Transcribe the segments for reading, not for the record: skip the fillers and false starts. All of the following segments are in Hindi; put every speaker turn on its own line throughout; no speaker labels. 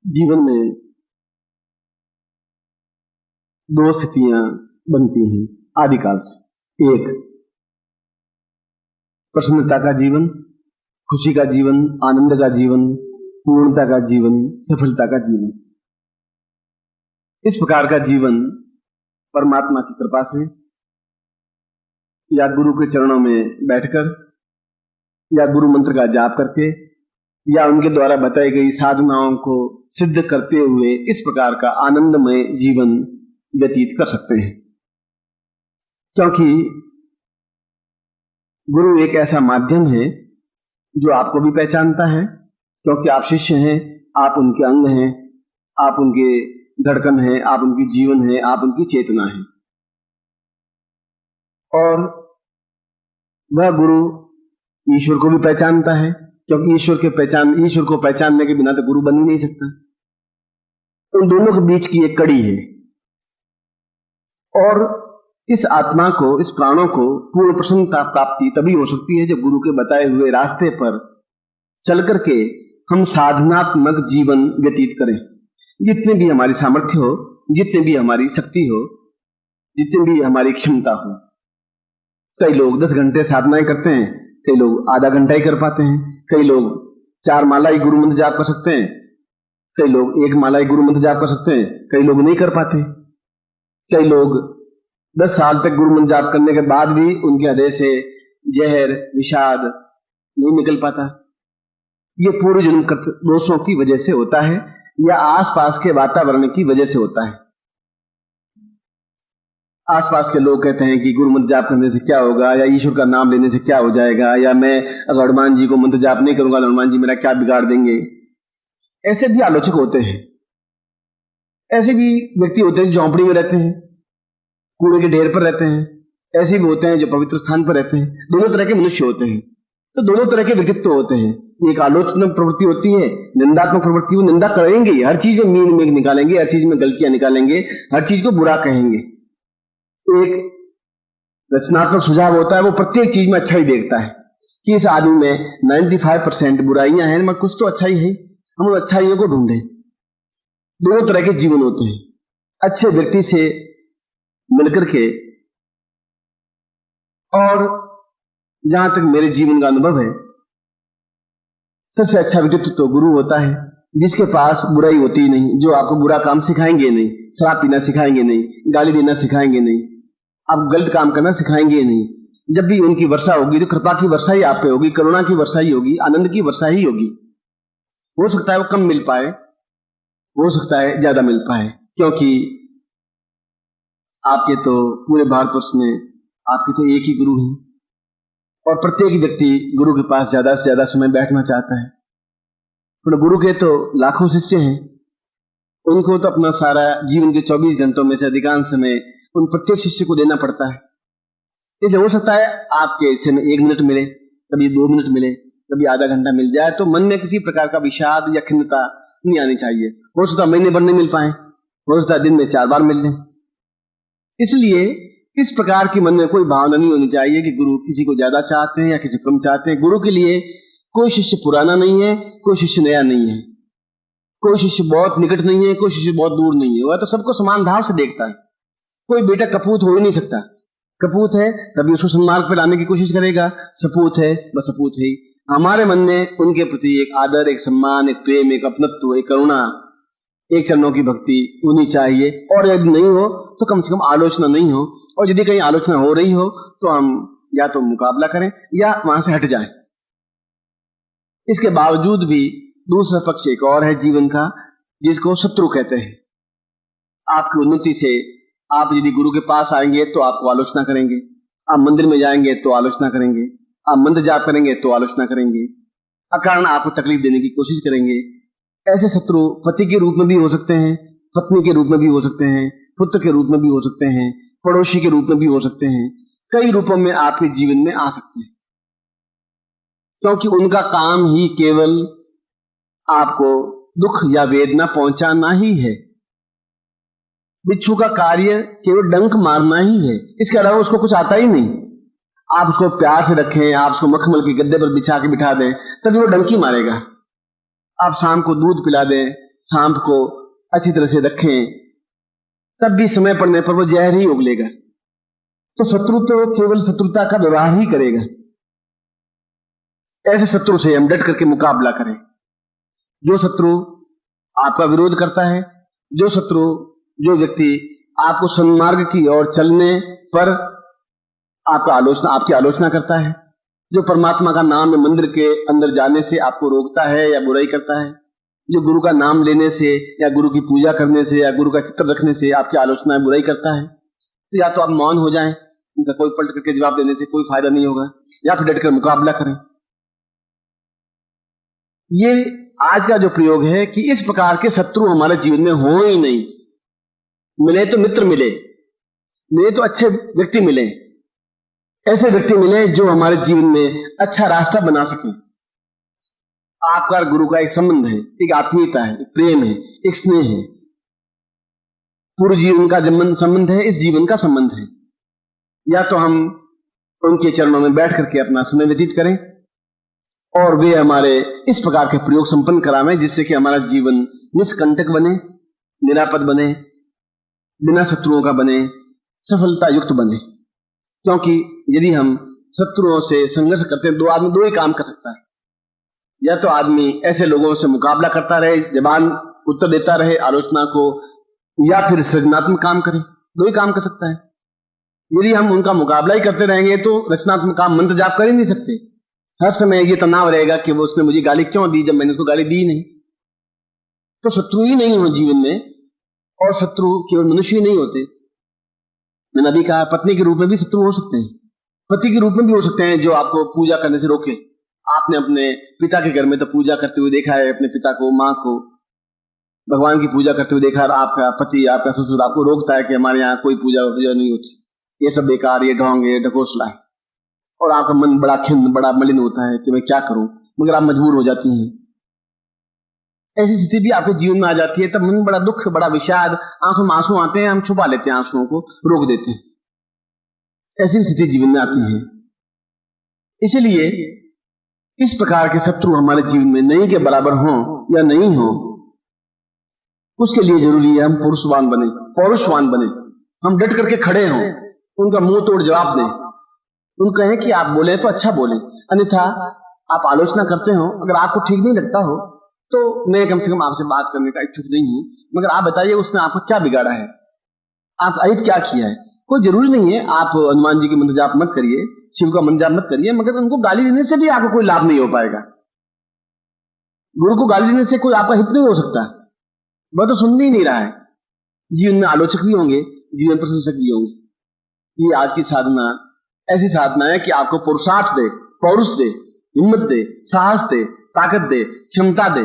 जीवन में दो स्थितियां बनती हैं आदिकाल से। एक प्रसन्नता का जीवन, खुशी का जीवन, आनंद का जीवन, पूर्णता का जीवन, सफलता का जीवन। इस प्रकार का जीवन परमात्मा की कृपा से या गुरु के चरणों में बैठकर या गुरु मंत्र का जाप करके या उनके द्वारा बताई गई साधनाओं को सिद्ध करते हुए इस प्रकार का आनंदमय जीवन व्यतीत कर सकते हैं। क्योंकि गुरु एक ऐसा माध्यम है जो आपको भी पहचानता है, क्योंकि आप शिष्य हैं, आप उनके अंग हैं, आप उनके धड़कन हैं, आप उनकी जीवन है, आप उनकी चेतना है। और वह गुरु ईश्वर को भी पहचानता है, क्योंकि ईश्वर को पहचानने के बिना तो गुरु बन ही नहीं सकता। उन दोनों के बीच की एक कड़ी है। और इस आत्मा को, इस प्राणों को पूर्ण प्रसन्नता प्राप्ति तभी हो सकती है जब गुरु के बताए हुए रास्ते पर चल करके हम साधनात्मक जीवन व्यतीत करें। जितने भी हमारी सामर्थ्य हो, जितने भी हमारी शक्ति हो, जितनी भी हमारी क्षमता हो। कई लोग 10 घंटे साधनाएं करते हैं, कई लोग आधा घंटा ही कर पाते हैं, कई लोग 4 माला ही गुरु मंत्र जाप कर सकते हैं, कई लोग 1 माला ही गुरु मंत्र जाप कर सकते हैं, कई लोग नहीं कर पाते। कई लोग 10 साल तक गुरु मंत्र जाप करने के बाद भी उनके हृदय से जहर, विषाद नहीं निकल पाता। ये पूर्व जन्म दोषों की वजह से होता है या आसपास के वातावरण की वजह से होता है। आसपास के लोग कहते हैं कि गुरु मंत्र जाप करने से क्या होगा, या ईश्वर का नाम लेने से क्या हो जाएगा, या मैं अगर हनुमान जी को मंत्र जाप नहीं करूंगा तो हनुमान जी मेरा क्या बिगाड़ देंगे। ऐसे भी आलोचक होते हैं। ऐसे भी व्यक्ति होते हैं जो झोंपड़ी में रहते हैं, कूड़े के ढेर पर रहते हैं। ऐसे भी होते हैं जो पवित्र स्थान पर रहते हैं। दोनों तरह के मनुष्य होते हैं। तो दोनों तरह के व्यक्तित्व होते हैं। एक आलोचनात्मक प्रवृत्ति होती है, निंदात्मक प्रवृत्ति। वो निंदा करेंगे, हर चीज में मीन मेघ निकालेंगे, हर चीज में गलतियां निकालेंगे, हर चीज को बुरा कहेंगे। एक रचनात्मक सुझाव होता है, वो प्रत्येक चीज में अच्छा ही देखता है कि इस आदमी में 95% बुराइयां हैं, मगर कुछ तो अच्छा ही है, हम उन अच्छाइयों को ढूंढें। दोनों तरह के जीवन होते हैं। अच्छे व्यक्ति से मिलकर के, और जहां तक मेरे जीवन का अनुभव है, सबसे अच्छा व्यक्तित्व तो गुरु होता है, जिसके पास बुराई होती ही नहीं, जो आपको बुरा काम सिखाएंगे नहीं, शराब पीना सिखाएंगे नहीं, गाली देना सिखाएंगे नहीं, आप गलत काम करना सिखाएंगे नहीं। जब भी उनकी वर्षा होगी तो कृपा की वर्षा ही आप पे होगी, करुणा की वर्षा ही होगी, आनंद की वर्षा ही होगी। हो सकता है वो कम मिल पाए, हो सकता है ज्यादा मिल पाए, क्योंकि आपके तो पूरे भारतवर्ष में आपके तो एक ही गुरु हैं, और प्रत्येक व्यक्ति गुरु के पास ज्यादा से ज्यादा समय बैठना चाहता है। तो गुरु के तो लाखों शिष्य हैं, उनको तो अपना सारा जीवन के 24 घंटों में से अधिकांश समय उन प्रत्येक शिष्य को देना पड़ता है। इसलिए हो सकता है आपके हिस्से में 1 मिनट मिले, कभी 2 मिनट मिले, कभी आधा घंटा मिल जाए, तो मन में किसी प्रकार का विषाद या खिन्नता नहीं आनी चाहिए। हो सकता महीने भर नहीं मिल पाए, हो सकता दिन में 4 बार मिल लें। इसलिए इस प्रकार की मन में कोई भावना नहीं होनी चाहिए कि गुरु किसी को ज्यादा चाहते हैं या किसी को कम चाहते हैं। गुरु के लिए कोई शिष्य पुराना नहीं है, कोई शिष्य नया नहीं है, कोई शिष्य बहुत निकट नहीं है, कोई शिष्य बहुत दूर नहीं है। वह तो सबको समान भाव से देखता है। कोई बेटा कपूत हो ही नहीं सकता। कपूत है तभी उसको सन्मार्ग पर लाने की कोशिश करेगा, सपूत है बस सपूत है ही। हमारे मन में उनके प्रति एक आदर, एक सम्मान, एक प्रेम, एक अपनत्व, एक करुणा, एक चरणों की भक्ति होनी चाहिए। और यदि नहीं हो तो कम से कम आलोचना नहीं हो, और यदि कहीं आलोचना हो रही हो तो हम या तो मुकाबला करें या वहां से हट जाएं। इसके बावजूद भी दूसरा पक्ष एक और है जीवन का, जिसको शत्रु कहते हैं। आपकी उन्नति से आप यदि गुरु के पास आएंगे तो आपको आलोचना करेंगे, आप मंदिर में जाएंगे तो आलोचना करेंगे, आप मंत्र जाप करेंगे तो आलोचना करेंगे, अकारण आपको तकलीफ देने की कोशिश करेंगे। ऐसे शत्रु पति के रूप में भी हो सकते हैं, पत्नी के रूप में भी हो सकते हैं, पुत्र के रूप में भी हो सकते हैं, पड़ोसी के रूप में भी हो सकते हैं। कई रूपों में आपके जीवन में आ सकते हैं, क्योंकि उनका काम ही केवल आपको दुख या वेदना पहुंचाना ही है। बिच्छू का कार्य केवल डंक मारना ही है, इसके अलावा उसको कुछ आता ही नहीं। आप उसको प्यार से रखें, आप उसको मखमल के गद्दे पर बिछा के बिठा दें, तभी वो डंकी मारेगा। आप शाम को दूध पिला दें, सांप को अच्छी तरह से रखें, तब भी समय पड़ने पर वो जहर ही उगलेगा। तो शत्रु तो केवल शत्रुता का व्यवहार ही करेगा। ऐसे शत्रु से हम डट करके मुकाबला करें। जो शत्रु आपका विरोध करता है, जो व्यक्ति आपको सन्मार्ग की ओर चलने पर आपकी आलोचना करता है, जो परमात्मा का नाम में मंदिर के अंदर जाने से आपको रोकता है या बुराई करता है, जो गुरु का नाम लेने से या गुरु की पूजा करने से या गुरु का चित्र रखने से आपकी आलोचना बुराई करता है, तो या तो आप मौन हो जाएं, उनका कोई पलट करके जवाब देने से कोई फायदा नहीं होगा, या फिर डटकर मुकाबला करें। ये आज का जो प्रयोग है कि इस प्रकार के शत्रु हमारे जीवन में हो ही नहीं। मिले तो मित्र मिले तो अच्छे व्यक्ति मिले, ऐसे व्यक्ति मिले जो हमारे जीवन में अच्छा रास्ता बना सके। आपका गुरु का एक संबंध है, एक आत्मीयता है, एक प्रेम है, एक स्नेह है, पूर्व जीवन का संबंध है, इस जीवन का संबंध है। या तो हम उनके चरणों में बैठ करके अपना समय व्यतीत करें और वे हमारे इस प्रकार के प्रयोग संपन्न करावें जिससे कि हमारा जीवन निष्कंटक बने, निरापद बने, बिना शत्रुओं का बने, सफलता युक्त बने। क्योंकि यदि हम शत्रुओं से संघर्ष करते हैं, आदमी दो ही काम कर सकता है। या तो आदमी ऐसे लोगों से मुकाबला करता रहे, जबान उत्तर देता रहे आलोचना को, या फिर सृजनात्मक काम करे। दो ही काम कर सकता है। यदि हम उनका मुकाबला ही करते रहेंगे तो रचनात्मक काम मंत्र जाप कर ही नहीं सकते। हर समय ये तनाव रहेगा कि वो उसने मुझे गाली क्यों दी जब मैंने उसको गाली दी नहीं। तो शत्रु ही नहीं हो जीवन में, और शत्रु केवल मनुष्य ही नहीं होते। मैंने अभी कहा पत्नी के रूप में भी शत्रु हो सकते हैं, पति के रूप में भी हो सकते हैं जो आपको पूजा करने से रोके। आपने अपने पिता के घर में तो पूजा करते हुए देखा है, अपने पिता को, माँ को भगवान की पूजा करते हुए देखा है, आपका पति, आपका ससुर आपको रोकता है कि हमारे यहाँ कोई पूजा नहीं होती, ये सब बेकार, ये ढोंग, ये ढकोसला है। और आपका मन बड़ा खिन्न, बड़ा मलिन होता है कि मैं क्या करूं, मगर आप मजबूर हो जाती हैं। ऐसी स्थिति भी आपके जीवन में आ जाती है, तब मन बड़ा दुख, बड़ा विषाद, आंखों में आंसू आते हैं, हम छुपा लेते हैं, आंसुओं को रोक देते हैं। ऐसी स्थिति जीवन में आती है। इसलिए इस प्रकार के शत्रु हमारे जीवन में नहीं के बराबर हो या नहीं हो, उसके लिए जरूरी है हम पौरुषवान बने, हम डट करके खड़े हों, उनका मुंह तोड़ जवाब दें। उन कहें कि आप बोले तो अच्छा बोले, अन्यथा आप आलोचना करते हो, अगर आपको ठीक नहीं लगता हो तो मैं कम से कम आपसे बात करने का इच्छुक नहीं हूं, मगर आप बताइए उसने आपको क्या बिगाड़ा है, आप अहित क्या किया है। कोई जरूरी नहीं है आप हनुमान जी के मंत्र जाप मत करिए, शिव का मंत्र जाप मत करिए, मगर उनको गाली देने से भी आपको कोई लाभ नहीं हो पाएगा। गुरु को गाली देने से कोई आपका हित नहीं हो सकता, वह तो सुन ही नहीं रहा है। जीवन में आलोचक भी होंगे, जीवन प्रशंसक भी होंगे। ये आज की साधना ऐसी साधना है कि आपको पुरुषार्थ दे, पौरुष दे, हिम्मत दे, साहस दे, ताकत दे, क्षमता दे,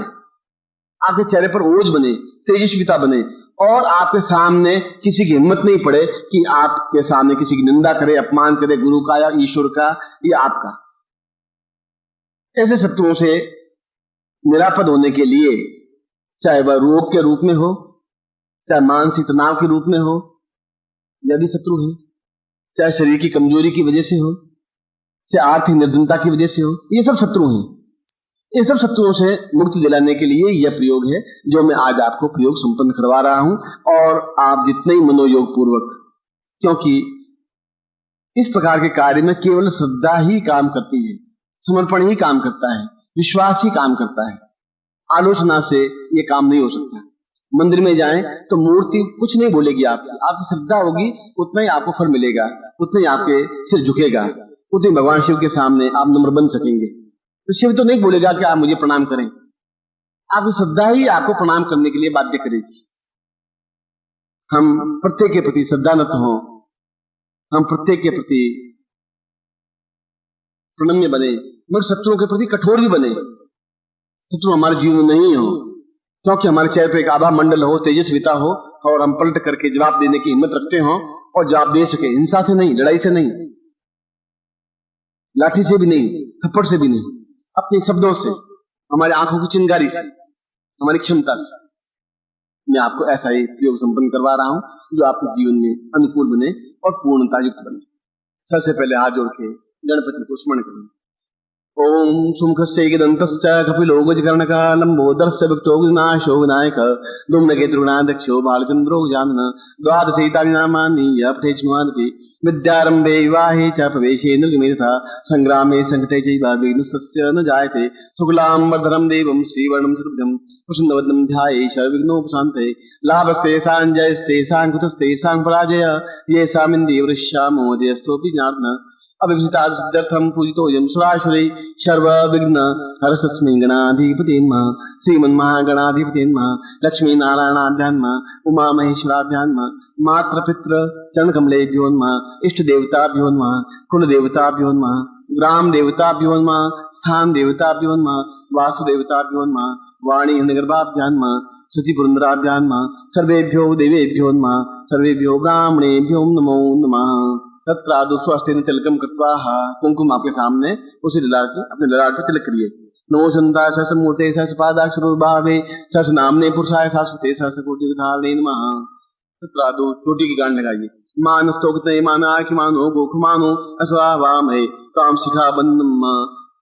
आपके चेहरे पर ओज बने, तेजस्विता बने, और आपके सामने किसी की हिम्मत नहीं पड़े कि आपके सामने किसी की निंदा करे, अपमान करे, गुरु का या ईश्वर का या आपका। ऐसे शत्रुओं से निरापद होने के लिए, चाहे वह रोग के रूप में हो, चाहे मानसिक तनाव के रूप में हो, यह भी शत्रु है, चाहे शरीर की कमजोरी की वजह से हो, चाहे आर्थिक निर्धनता की वजह से हो, ये सब शत्रु हैं। इन सब शत्रुओं से मुक्ति दिलाने के लिए यह प्रयोग है जो मैं आज आपको प्रयोग संपन्न करवा रहा हूं। और आप जितने ही मनोयोग पूर्वक, क्योंकि इस प्रकार के कार्य में केवल श्रद्धा ही काम करती है, समर्पण ही काम करता है, विश्वास ही काम करता है। आलोचना से यह काम नहीं हो सकता। मंदिर में जाएं तो मूर्ति कुछ नहीं बोलेगी, आपकी श्रद्धा होगी, उतना ही आपको फल मिलेगा, उतना ही आपके सिर झुकेगा, उतने भगवान शिव के सामने आप नम्र बन सकेंगे। तो शिव तो नहीं बोलेगा कि आप मुझे प्रणाम करें, आपकी श्रद्धा ही आपको प्रणाम करने के लिए बाध्य करेगी। हम प्रत्येक के प्रति श्रद्धानत हों, हम प्रत्येक के प्रति प्रणम्य बने, मगर शत्रुओं के प्रति कठोर भी बने। शत्रु हमारे जीवन में नहीं हो, क्योंकि हमारे चेहरे पे एक आभा मंडल हो, तेजस्विता हो, और हम पलट करके जवाब देने की हिम्मत रखते हो और जवाब दे सके। हिंसा से नहीं, लड़ाई से नहीं, लाठी से भी नहीं, थप्पड़ से भी नहीं, अपने शब्दों से, हमारी आंखों की चिंगारी से, हमारी क्षमता से। मैं आपको ऐसा ही प्रयोग संपन्न करवा रहा हूं जो आपके जीवन में अनुकूल बने और पूर्णता युक्त बने। सबसे पहले हाथ जोड़ के गणपति को स्मरण करें। ओम सुमुखस्यैकदन्तश्च कपिलो गजकर्णकः लम्बोदरस्य विक्टो विनाशो विनायकः धूम्रकेतुर्गणाध्यक्षो बालचन्द्रो गजाननः द्वादशैतानि नामानि यः पठेत् शृण्वानपि विद्यारम्भे विवाहे च प्रवेशे निर्गमे तथा सङ्ग्रामे सङ्कटे चैव विघ्नस्तस्य न जायते शुक्लाम्बरधरं देवं श्रीवर्णं चतुर्भुजं प्रसन्नवदनं ध्यायेत् सर्वविघ्नोपशान्तये लाभस्तेषां जयस्तेषां कुतस्तेषां पराजय येषामिन्द्रियवृष्या मोदयस्थोऽपि ज्ञातः अभिषिता सिद्ध्यर्थम पूजितोऽयं सुरासुरै सर्वविघ्न हरस्तस्मै गणाधिपते नमः श्रीमन्महागणाधिपते नमः लक्ष्मीनारायणाभ्यां नमः उमामहेश्वराभ्यां नमः मातृपितृ चरणकमलेभ्यो नमः इष्टदेवताभ्यो नमः कुलदेवताभ्यो नमः ग्राम देवताभ्यो नमः स्थान देवताभ्यो नमः वासुदेवताभ्यो नमः वाणी हृदयगर्भाभ्यां नमः सचिपुरन्दराभ्यां नमः सर्वेभ्यो देवेभ्यो नमः सर्वेभ्यो ब्राह्मणेभ्यो नमो नमः। तत्रादु स्वस्तेन तिलकम कृत्वा कुंकुम आपके सामने उसी ललाट पे अपने ललाट पे तिलक करिए। नमो संताय सहस्रमूर्ते सहस्रपादाक्षरोर्भावे सहस्रनाम्ने पुरुषाय शाश्वते सहस्रकोटिविधारिणे नमः। तत्रादु चोटी की गांठ लगाइए। मानस्तोक्ते मानाखिमानो गोखमानो अस्वावामहे ताम शिखा बंदम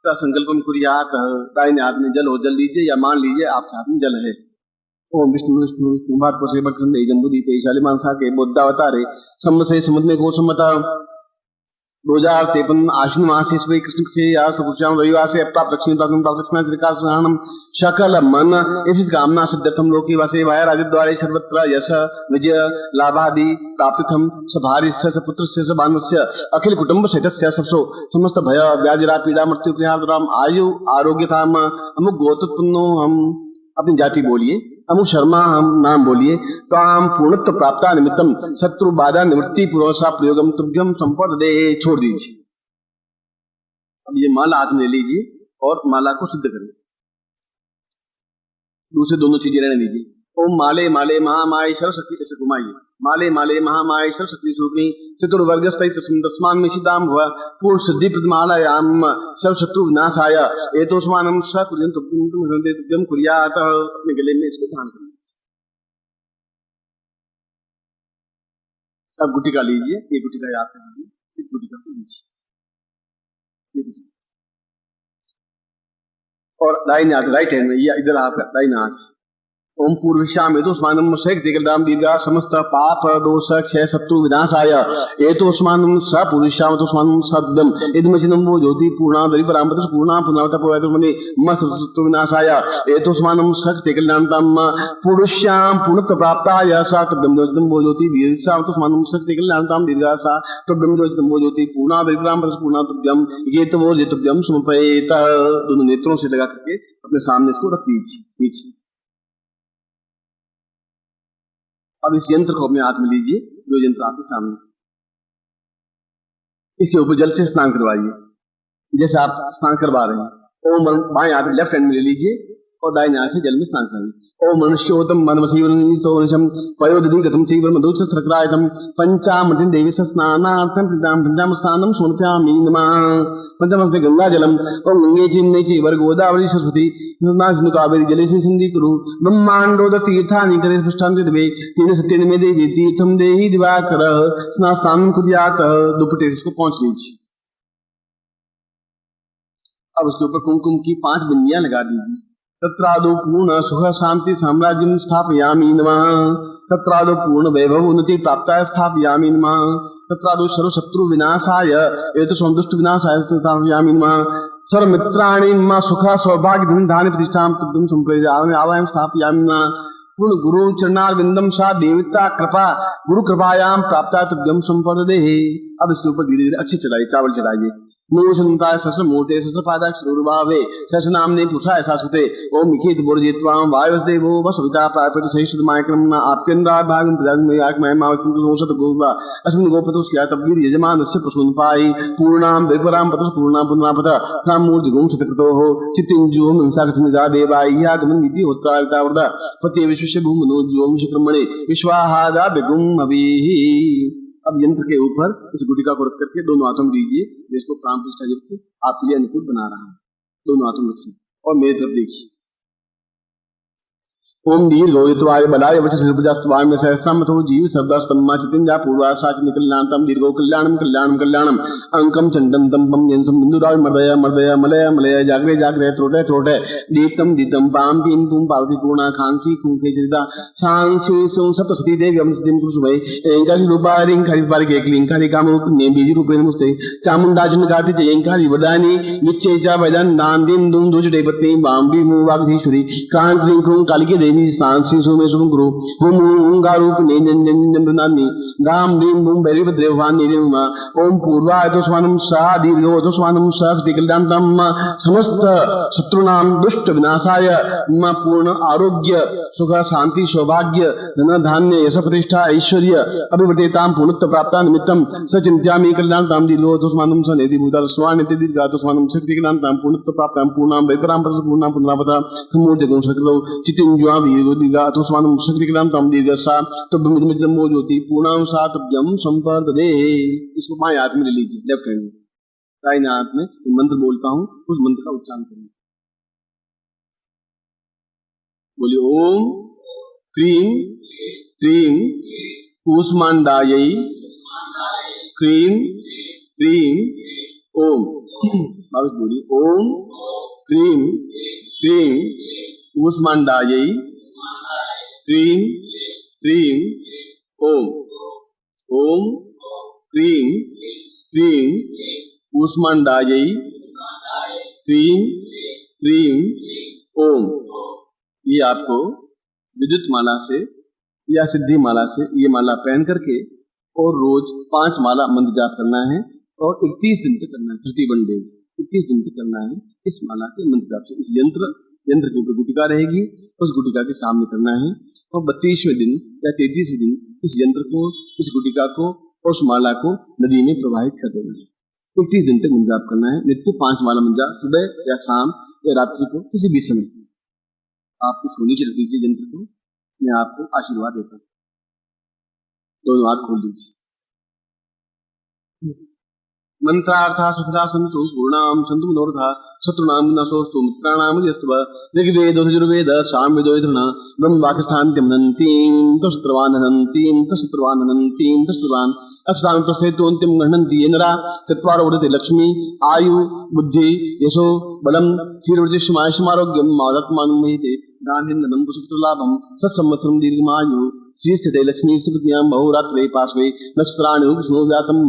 का संकल्पम कुर्यात। दाहिने हाथ में जल हो जल लीजिए या मान लीजिए आपके हाथ में जल है। ओम विष्णु विष्णु विष्णु भात पर बटखंडे जम्बूदीपे शालिमान साके बुद्धावतारे सम्मसे समुद्र में घोषमता 2053 आश्विन मासे स्वे कृष्ण पक्षे यास पुरुषाम रविवार से प्राप्त लक्ष्मी प्राप्त लक्ष्मी श्रीकाल सुहानम शकल मन इस कामना सिद्धर्थम लोके वासे वाय राजद्वारे सर्वत्र यश विजय लाभादि प्राप्तिथम सभारिस्य सपुत्रस्य सबान्वस्य अखिल कुटुंब सहितस्य सबसो समस्त भय व्याधिरा पीड़ा मृत्यु प्रियाम आयु आरोग्यताम अमुक गोत्रोत्पन्नो हम। अपनी जाति बोलिए। अमु शर्मा हम नाम बोलिए। काम पूर्णत्व प्राप्ता निमित्तम शत्रु बाधा निवृत्ति पूर्वसा प्रयोगम तुभ्यम संपद दे। छोड़ दीजिए। अब ये माला हाथ में ले लीजिए और माला को सिद्ध करिए। दूसरे दोनों चीजें रहने दीजिए। ओम माले माले महामाय सर्वशक्ति ऐसे घुमाइए। माले माले महामाय सर्वशक्ति स्वरूपिणी चतुर्वर्ग तस्मान में सिद्धाम हुआ पूर्ण सिद्धि प्रदमालयाम सर्वशत्रु विनाशाय एतोस्मानम सकुर्यम कुर्यात। अपने गले में इसको धारण करिए। अब गुटिका लीजिए। ये गुटिका याद कर लीजिए। इस गुटिका को लीजिए और दाहिने हाथ राइट हैंड में या इधर आपका दाहिना हाथ। ओम पूर्विशाम एतोस्मानम सैकदाम दीर्घा समस्त पाप दोष क्षय शत्रु विनाशाय एतोस्मानम स पूर्विशाम एतोस्मानम सद्दम इदमचिनम वो ज्योति पूर्णादरि परामपत पूर्णा पुनावता पवित्रमणि मस शत्रु विनाशाय एतोस्मानम सैकदाम पूर्विशाम पूर्णत्व प्राप्ताय सातब्दम ज्योतिम वो ज्योति दीर्घा एतोस्मानम सैकदाम दीर्घा सा तब्दम ज्योतिम वो ज्योति पूर्णादरि परामपत पूर्णातुभ्यम येतवो जेतुभ्यम समर्पयेत। दोनों नेत्रों से लगा करके अपने सामने इसको रख दीजिए नीचे। अब इस यंत्र को अपने हाथ में लीजिए। जो यंत्र आपके सामने, इसके ऊपर जल से स्नान करवाइए जैसे आप स्नान करवा रहे हैं। ओम बाएं हाथ लेफ्ट हैंड में ले लीजिए और दाहिने हाथ से जल में स्नान करिए। ओम मनुष्योतम मनमसीवनीतोनिशम पयोदधिगतम चैव मधुचस्रक्रायतम पंचामृतं देवी स्नानार्थं पंचाम स्नानं समर्पयामि नमः। पंचमस्ते गंगा जलम। ओम गंगे चिन्ने चैव गोदावरी सरस्वती नर्मदा कावेरी जलेस्मिन् सन्निधिकुरु ब्रह्माण्डोद तीर्थानि करे पृष्ठान्ते दिवे तेन सत्येन मे देवी तीर्थं देहि दिवाकर स्नानं कुर्यात्। दुपट्टे इसको पहुंच लीजिए। अब उसके ऊपर कुमकुम की 5 बिंदियां लगा दीजिए। तत्रादो पूर्ण सुख शांति साम्राज्यम स्थापयामि नमः। तत्रादो पूर्ण वैभव उन्नति प्राप्ताय स्थापयामि नमः। तत्रादो सर्व शत्रु विनाशाय एतो संतुष्ट विनाशाय स्थापयामि नमः। सर्व मित्राणि मम सुख सौभाग्य धन धान्य प्रतिष्ठां तुभ्यं संप्रदायामि आवाहं स्थापयामि नमः। पूर्ण गुरु चरणारविंदम सा देवता कृपा गुरु कृपायां प्राप्ता तुभ्यं संप्रददेहि। अब इसके ऊपर धीरे धीरे अच्छी चढ़ाइए, चावल चढ़ाइए। नमो संताय सहस्रमूर्ते सहस्रपादाक्षरोर्भावे सहस्रनाम्ने पुरुषाय शाश्वते ओम निकेत बोरजित्वाम वायुदेवो वसविता प्रापत सहिष्ठमायक्रम आप्यन्द्राभागं प्रजाग्मयाकमयमावस्तं दोषत गोवा अस्मिन् गोपतो स्यातवीर यजमानस्य प्रसूनपायि पूर्णां विपरां पतः पूर्णां पुनरापत सामूर्ति गोंशतकृतोः चित्तिञ्जो मनसाकथमिदा देवाय्यागमन विधि होत्रावितावृता पते विश्वस्य भूमनोज्यों विश्वकर्मणे विश्वाहादा बिगुं अभिः। अब यंत्र के ऊपर इस गुटिका को रख करके दोनों हाथों में दीजिए। मैं इसको प्राण प्रतिष्ठा करके आपके लिए अनुकूल बना रहा हूं। दोनों हाथों में रखिए और मेरी तरफ देखिए। ओम दीर्घोयत्वाय बलाय वचस्वाय में सहस्रमथो जीव शब्दस्तम्मा चितिंजा पूर्वासाच निकल्यान्तम दीर्घो कल्याणम कल्याणम कल्याणम Ankam चंडम तंपम यंसम बिंदुराय मर्दय मर्दय Malay Malay जागरे जागरे त्रोटे त्रोटे Deeptam Deeptam palm पीम तुम पार्वती पूर्णा खांची खूंखे चिता सांसी सोम सप्तशती देवी अमृतिम कुसुमय एंकारि रूपारिं खरिपारि केकलिंकारि कामरूप ने बीज रूपेण मुस्ते चामुंडा जन्नगाति जयंकारि वरदानी निश्चय च वैदन दान दिन दुम दुजडे पत्नी बांबी मुवागधीश्वरी कान क्लीं क्रूं कालिके देवी सांसी सोमे सुम गुरु हुम गारूप ने जन्नानी गाम रीम बुम बैरिवद्रेवान निरिमा ओम पूर्वाय तो स्वानम सा दीर्घो तो स्वानम शक्ति कल्याणतम समस्त शत्रुनां दुष्ट विनाशाय पूर्ण आरोग्य सुख शांति सौभाग्य धन धान्य यश प्रतिष्ठा ऐश्वर्य अभिवर्तेतां पूर्णत्व प्राप्ता निमित्तम सचिंत्यामि कल्याणतां दीर्घो तो स्वानम सनेति भूताल स्वानिति दीर्घा तो स्वानम शक्ति कल्याणतां पूर्णत्व प्राप्तां पूर्णां वैपरां पूर्णां पुनरावता मूर्जगुं सकलो चितिंज्वा दीर्घा तो स्वानम शक्ति कल्याणतां दीर्घसा तब्बमिदं मोजोति पूर्णां सातभ्यं संपर्ददे। इसको बाएं हाथ में ले लीजिए, लेफ्ट हैंड में, दाहिने हाथ में मंत्र बोलता हूं, उस मंत्र का उच्चारण करिए। बोलिए ओम क्रीं क्रीं कूष्मांडायै क्रीं क्रीं ओम। वापस बोलिए ओम क्रीं क्रीं कूष्मांडायै क्रीं क्रीं ओम। ओम क्रीं क्रीं कूष्मांडायै क्रीं क्रीं ओम। ये आपको विद्युत माला से या सिद्धि माला से ये माला पहन करके और रोज 5 माला मंत्र जाप करना है और 31 दिन तक करना है। 31 डेज 31 दिन तक करना है इस माला के मंत्र जाप से। इस यंत्र के ऊपर गुटिका रहेगी, उस गुटिका के सामने करना है और 32वें दिन या 33वें दिन इस यंत्र को, इस गुटिका को और उस माला को नदी में प्रवाहित कर देना है। 31 दिन तक मंत्र जाप करना है। नित्य 5 माला मंत्र जाप सुबह या शाम या रात्रि को किसी भी समय आप इसको नीचे रख दीजिए यंत्र को। मैं आपको आशीर्वाद देता हूँ। दोनों हाथ खोल दीजिए। मंत्रार्था सफला संतु पूर्णाम संतु मनोरथा शत्रुनाम विनाशोस्तु मित्राणाम यस्तव ऋग्वेद यजुर्वेद सामवेदो यथर्न ब्रह्मवाक्स्थान्त्यमनन्तीं तशत्रवाननन्तीं तशत्रवाननन्तीं तशत्रवान अक्षतां प्रस्थेतोन्त्यं गृह्णन्ति ये नरा चत्वारो वर्धते लक्ष्मी आयु बुद्धि यशो बलं शीर्षमायुष्यमारोग्यं मादत्मानं महिते दानेन्द्रं पुष्पलाभं सत्संवत्सरं दीर्घमायु श्रीस्थिते लक्ष्मी सुकृत्यां बहुरात्रे पार्श्वे नक्षत्राणि उपस्नो व्यातं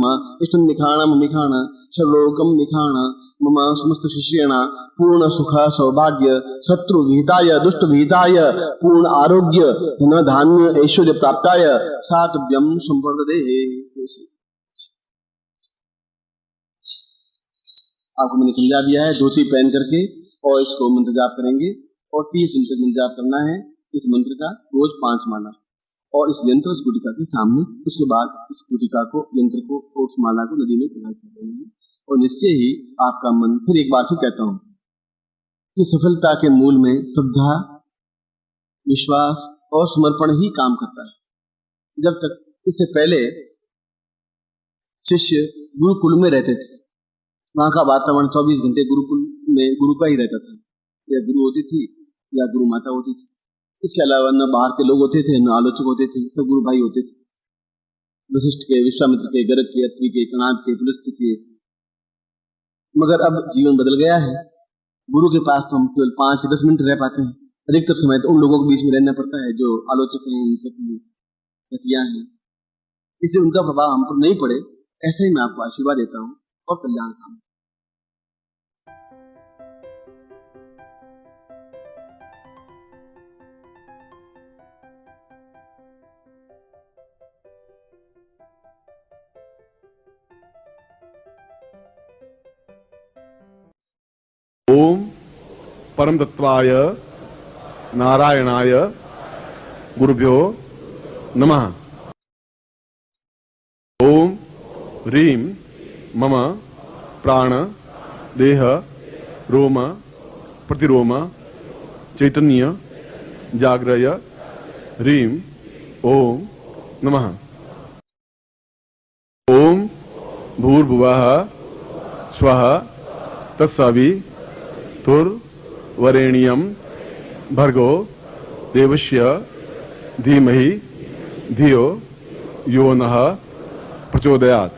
इष्टं निखाणं निखाण सर्वलोकं निखाण मम समस्त शिष्येण पूर्ण सुख सौभाग्य शत्रु विहिताय दुष्ट विहिताय पूर्ण आरोग्य धन धान्य ऐश्वर्य प्राप्ताय सातभ्यं संवर्धते। आपको मैंने समझा दिया है। धोती पहन करके और इसको मंत्र जाप करेंगे और 30 दिन तक मंत्र जाप करना है इस मंत्र का, रोज 5 माला और इस यंत्र उस गुटिका के सामने। उसके बाद इस गुटिका को, यंत्र को और उस माला को नदी में प्रवाहित कर देंगे और निश्चय ही आपका मन, फिर एक बार फिर कहता हूं कि सफलता के मूल में श्रद्धा, विश्वास और समर्पण ही काम करता है। जब तक इससे पहले शिष्य गुरुकुल में रहते थे, वहां का वातावरण 24 घंटे गुरुकुल में गुरु का ही रहता था। या गुरु होती थी या गुरु माता होती थी। इसके अलावा न बाहर के लोग होते थे, न आलोचक होते थे, सब गुरु भाई होते थे। वशिष्ठ के, विश्वामित्र के, गर्ग के, अत्रि के, कणाद के, पुलस्त्य के। मगर अब जीवन बदल गया है। गुरु के पास तो हम केवल 5-10 मिनट रह पाते हैं। अधिकतर समय तो उन लोगों के बीच में रहना पड़ता है जो आलोचक हैं, हिंसक हैं, घटिया हैं। इससे उनका प्रभाव हम पर नहीं पड़े, ऐसे ही मैं आपको आशीर्वाद देता हूँ और कल्याण काम।
ओम परम तत्वाय नारायणाय गुरुभ्यो नमः। ओम ह्रीं मम प्राण देह रोम प्रतिरोम चैतन्य जाग्रय ह्रीं ओम नमः। ओम भूर्भुवः स्वः तत्सवितुर्वरेण्यं भर्गो देवस्य धीमहि धियो यो नः प्रचोदयात्।